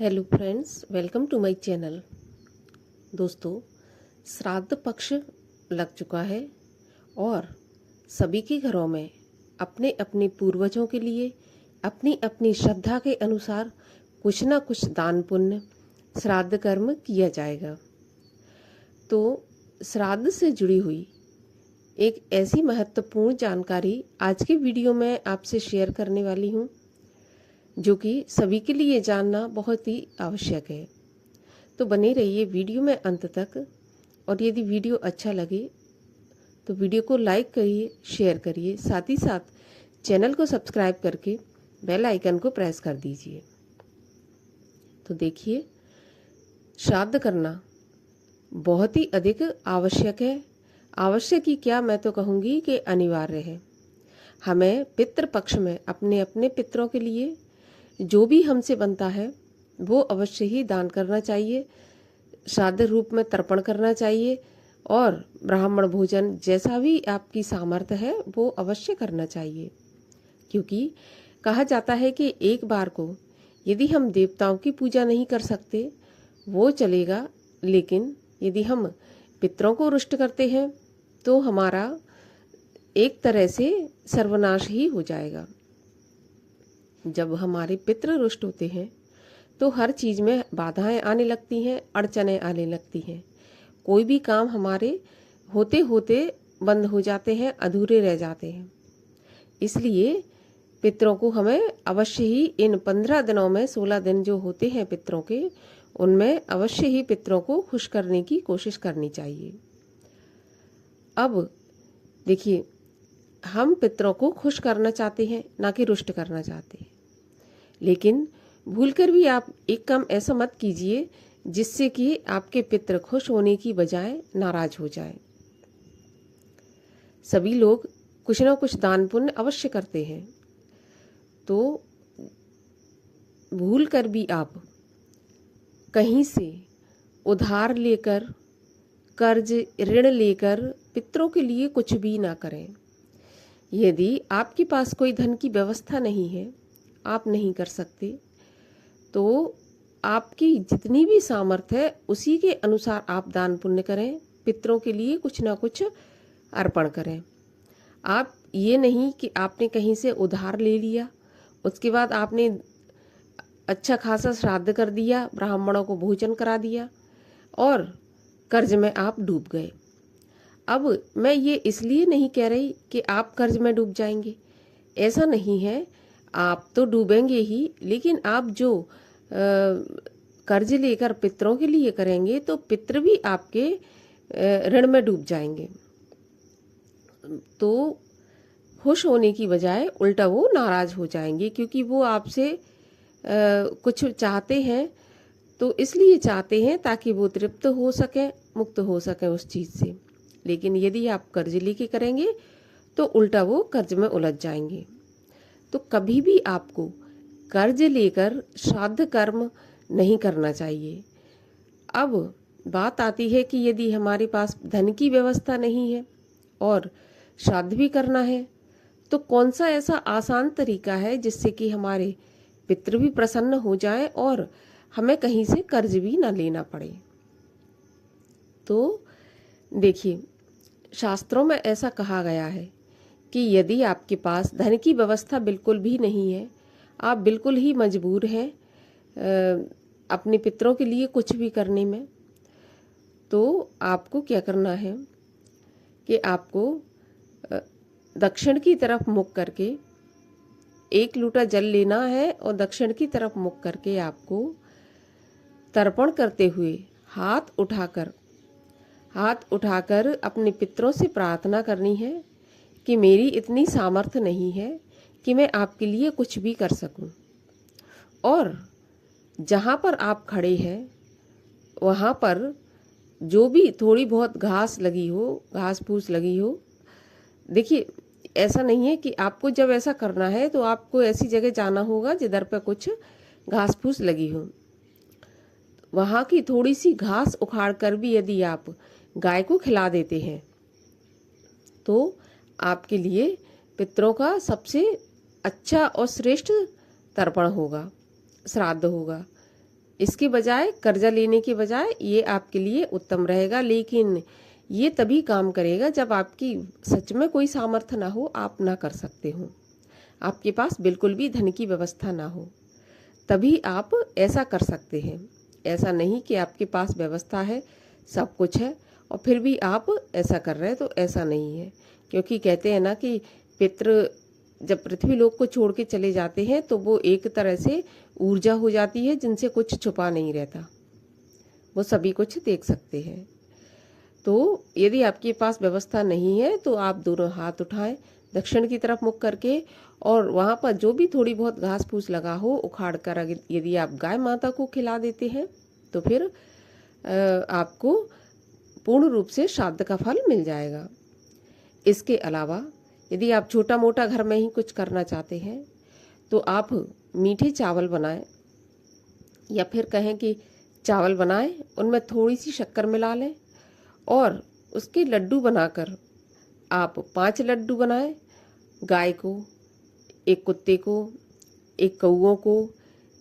Hello friends, welcome to my channel. दोस्तों, श्राद्ध पक्ष लग चुका है और सभी के घरों में अपने अपने पूर्वजों के लिए अपनी अपनी श्रद्धा के अनुसार कुछ ना कुछ दान पुण्य श्राद्ध कर्म किया जाएगा। तो श्राद्ध से जुड़ी हुई एक ऐसी महत्वपूर्ण जानकारी आज के वीडियो में आपसे शेयर करने वाली हूँ जो कि सभी के लिए जानना बहुत ही आवश्यक है। तो बने रहिए वीडियो में अंत तक, और यदि वीडियो अच्छा लगे तो वीडियो को लाइक करिए, शेयर करिए, साथ ही साथ चैनल को सब्सक्राइब करके बेल आइकन को प्रेस कर दीजिए। तो देखिए, श्राद्ध करना बहुत ही अधिक आवश्यक है। आवश्यक ही क्या, मैं तो कहूँगी कि अनिवार्य है। हमें पितृपक्ष में अपने अपने पितरों के लिए जो भी हमसे बनता है वो अवश्य ही दान करना चाहिए, श्राद्ध रूप में तर्पण करना चाहिए, और ब्राह्मण भोजन जैसा भी आपकी सामर्थ्य है वो अवश्य करना चाहिए। क्योंकि कहा जाता है कि एक बार को यदि हम देवताओं की पूजा नहीं कर सकते वो चलेगा, लेकिन यदि हम पितरों को रुष्ट करते हैं तो हमारा एक तरह से सर्वनाश ही हो जाएगा। जब हमारे पितृ रुष्ट होते हैं तो हर चीज़ में बाधाएं आने लगती हैं, अड़चनें आने लगती हैं। कोई भी काम हमारे होते होते बंद हो जाते हैं, अधूरे रह जाते हैं। इसलिए पितरों को हमें अवश्य ही इन 15 दिनों में 16 दिन जो होते हैं पितरों के, उनमें अवश्य ही पितरों को खुश करने की कोशिश करनी चाहिए। अब देखिए, हम पितरों को खुश करना चाहते हैं, ना कि रुष्ट करना चाहते हैं। लेकिन भूलकर भी आप एक काम ऐसा मत कीजिए जिससे कि आपके पितृ खुश होने की बजाय नाराज हो जाए। सभी लोग कुछ ना कुछ दान पुण्य अवश्य करते हैं, तो भूलकर भी आप कहीं से उधार लेकर, कर्ज ऋण लेकर पितरों के लिए कुछ भी ना करें। यदि आपके पास कोई धन की व्यवस्था नहीं है, आप नहीं कर सकते, तो आपकी जितनी भी सामर्थ्य है उसी के अनुसार आप दान पुण्य करें, पितरों के लिए कुछ ना कुछ अर्पण करें। आप ये नहीं कि आपने कहीं से उधार ले लिया, उसके बाद आपने अच्छा खासा श्राद्ध कर दिया, ब्राह्मणों को भोजन करा दिया और कर्ज में आप डूब गए। अब मैं ये इसलिए नहीं कह रही कि आप कर्ज में डूब जाएंगे, ऐसा नहीं है। आप तो डूबेंगे ही, लेकिन आप जो कर्ज लेकर पितरों के लिए करेंगे तो पितृ भी आपके ऋण में डूब जाएंगे। तो खुश होने की बजाय उल्टा वो नाराज हो जाएंगे, क्योंकि वो आपसे कुछ चाहते हैं, तो इसलिए चाहते हैं ताकि वो तृप्त हो सकें, मुक्त हो सकें उस चीज़ से। लेकिन यदि आप कर्ज लेके करेंगे तो उल्टा वो कर्ज में उलझ जाएंगे। तो कभी भी आपको कर्ज लेकर श्राद्ध कर्म नहीं करना चाहिए। अब बात आती है कि यदि हमारे पास धन की व्यवस्था नहीं है और श्राद्ध भी करना है, तो कौन सा ऐसा आसान तरीका है जिससे कि हमारे पितृ भी प्रसन्न हो जाएं और हमें कहीं से कर्ज भी ना लेना पड़े। तो देखिए, शास्त्रों में ऐसा कहा गया है कि यदि आपके पास धन की व्यवस्था बिल्कुल भी नहीं है, आप बिल्कुल ही मजबूर हैं अपने पितरों के लिए कुछ भी करने में, तो आपको क्या करना है कि आपको दक्षिण की तरफ मुख करके 1 लोटा जल लेना है और दक्षिण की तरफ मुख करके आपको तर्पण करते हुए हाथ उठाकर अपने पितरों से प्रार्थना करनी है कि मेरी इतनी सामर्थ्य नहीं है कि मैं आपके लिए कुछ भी कर सकूं, और जहाँ पर आप खड़े हैं वहाँ पर जो भी थोड़ी बहुत घास लगी हो, घास फूस लगी हो, देखिए ऐसा नहीं है कि आपको जब ऐसा करना है तो आपको ऐसी जगह जाना होगा जिधर पर कुछ घास फूस लगी हो। वहाँ की थोड़ी सी घास उखाड़ कर भी यदि आप गाय को खिला देते हैं तो आपके लिए पितरों का सबसे अच्छा और श्रेष्ठ तर्पण होगा, श्राद्ध होगा। इसके बजाय, कर्जा लेने के बजाय ये आपके लिए उत्तम रहेगा। लेकिन ये तभी काम करेगा जब आपकी सच में कोई सामर्थ्य ना हो, आप ना कर सकते हो, आपके पास बिल्कुल भी धन की व्यवस्था ना हो, तभी आप ऐसा कर सकते हैं। ऐसा नहीं कि आपके पास व्यवस्था है, सब कुछ है और फिर भी आप ऐसा कर रहे हैं, तो ऐसा नहीं है। क्योंकि कहते हैं ना कि पितृ जब पृथ्वी लोक को छोड़ के चले जाते हैं तो वो एक तरह से ऊर्जा हो जाती है जिनसे कुछ छुपा नहीं रहता, वो सभी कुछ देख सकते हैं। तो यदि आपके पास व्यवस्था नहीं है तो आप दोनों हाथ उठाएं दक्षिण की तरफ मुख करके, और वहाँ पर जो भी थोड़ी बहुत घास फूस लगा हो उखाड़ कर यदि आप गाय माता को खिला देते हैं तो फिर आपको पूर्ण रूप से श्राद्ध का फल मिल जाएगा। इसके अलावा यदि आप छोटा मोटा घर में ही कुछ करना चाहते हैं तो आप मीठे चावल बनाएं, या फिर कहें कि चावल बनाएं, उनमें थोड़ी सी शक्कर मिला लें और उसके लड्डू बनाकर आप 5 लड्डू बनाएं। गाय को, एक कुत्ते को, एक कौओं को,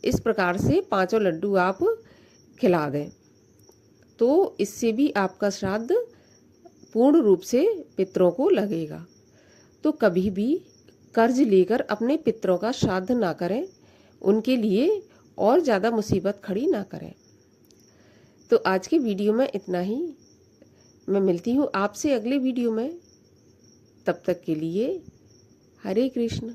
इस प्रकार से 5 लड्डू आप खिला दें, तो इससे भी आपका श्राद्ध पूर्ण रूप से पितरों को लगेगा। तो कभी भी कर्ज लेकर अपने पितरों का श्राद्ध ना करें, उनके लिए और ज़्यादा मुसीबत खड़ी ना करें। तो आज की वीडियो में इतना ही। मैं मिलती हूँ आपसे अगले वीडियो में। तब तक के लिए हरे कृष्ण।